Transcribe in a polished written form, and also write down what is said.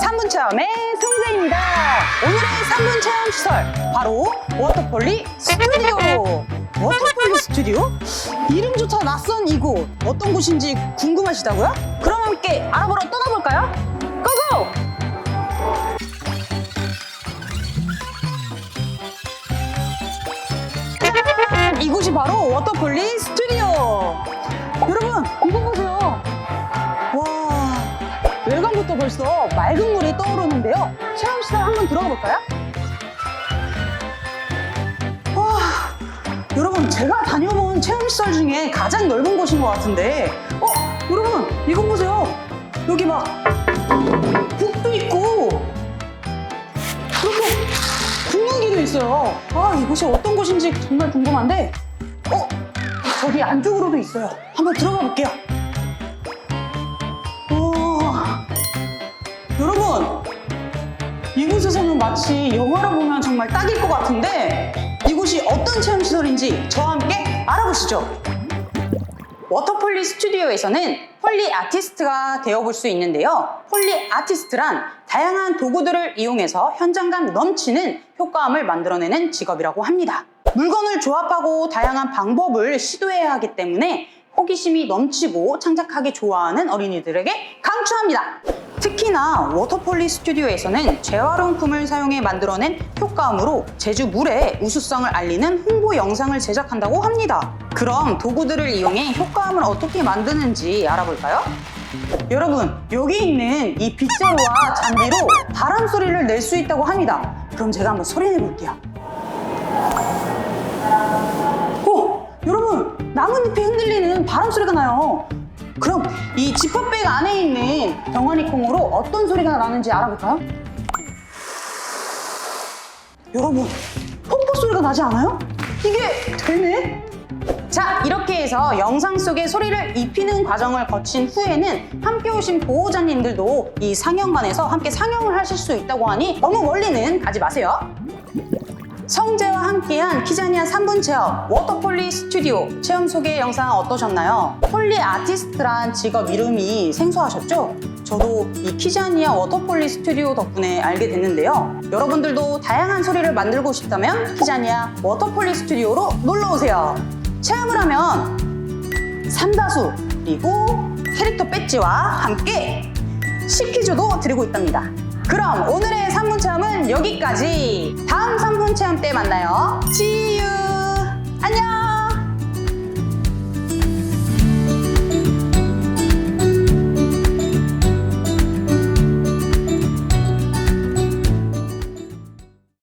3분 체험의 승재입니다. 오늘의 3분 체험 시설 바로 워터폴리 스튜디오. 워터폴리 스튜디오? 이름조차 낯선 이곳 어떤 곳인지 궁금하시다고요? 그럼 함께 알아보러 떠나볼까요? 고고! 이곳이 바로 워터폴리 스튜디오. 여러분 이거 보세요. 와, 외관부터 벌써 맑은 물이 떠오르는데요. 체험시설 한번 들어가 볼까요? 와, 여러분 제가 다녀본 체험시설 중에 가장 넓은 곳인 것 같은데 여러분 이거 보세요. 여기 막 북도 있고 그리고 분무기도 있어요. 아, 이곳이 어떤 곳인지 정말 궁금한데 저기 안쪽으로도 있어요. 한번 들어가 볼게요. 여러분, 이곳에서는 마치 영화를 보면 정말 딱일 것 같은데 이곳이 어떤 체험시설인지 저와 함께 알아보시죠. 워터폴리 스튜디오에서는 폴리 아티스트가 되어볼 수 있는데요. 폴리 아티스트란 다양한 도구들을 이용해서 현장감 넘치는 효과음을 만들어내는 직업이라고 합니다. 물건을 조합하고 다양한 방법을 시도해야 하기 때문에 호기심이 넘치고 창작하기 좋아하는 어린이들에게 강추합니다. 특히나 워터폴리 스튜디오에서는 재활용품을 사용해 만들어낸 효과음으로 제주 물의 우수성을 알리는 홍보 영상을 제작한다고 합니다. 그럼 도구들을 이용해 효과음을 어떻게 만드는지 알아볼까요? 여러분, 여기 있는 이 빗자루와 잔디로 바람 소리를 낼 수 있다고 합니다. 그럼 제가 한번 소리 내볼게요. 여러분, 나뭇잎이 흔들리는 바람 소리가 나요. 그럼 이 지퍼백 안에 있는 병아리 콩으로 어떤 소리가 나는지 알아볼까요? 여러분, 폭포 소리가 나지 않아요? 이게 되네? 자, 이렇게 해서 영상 속에 소리를 입히는 과정을 거친 후에는 함께 오신 보호자님들도 이 상영관에서 함께 상영을 하실 수 있다고 하니 너무 멀리는 가지 마세요. 성재와 함께한 키자니아 3분 체험 워터폴리 스튜디오 체험 소개 영상 어떠셨나요? 폴리 아티스트란 직업 이름이 생소하셨죠? 저도 이 키자니아 워터폴리 스튜디오 덕분에 알게 됐는데요. 여러분들도 다양한 소리를 만들고 싶다면 키자니아 워터폴리 스튜디오로 놀러오세요. 체험을 하면 삼다수 그리고 캐릭터 배지와 함께 식퀴즈도 드리고 있답니다. 그럼 오늘의 3분 체험은 여기까지. 다음 3분 체험 때 만나요. See you! 안녕!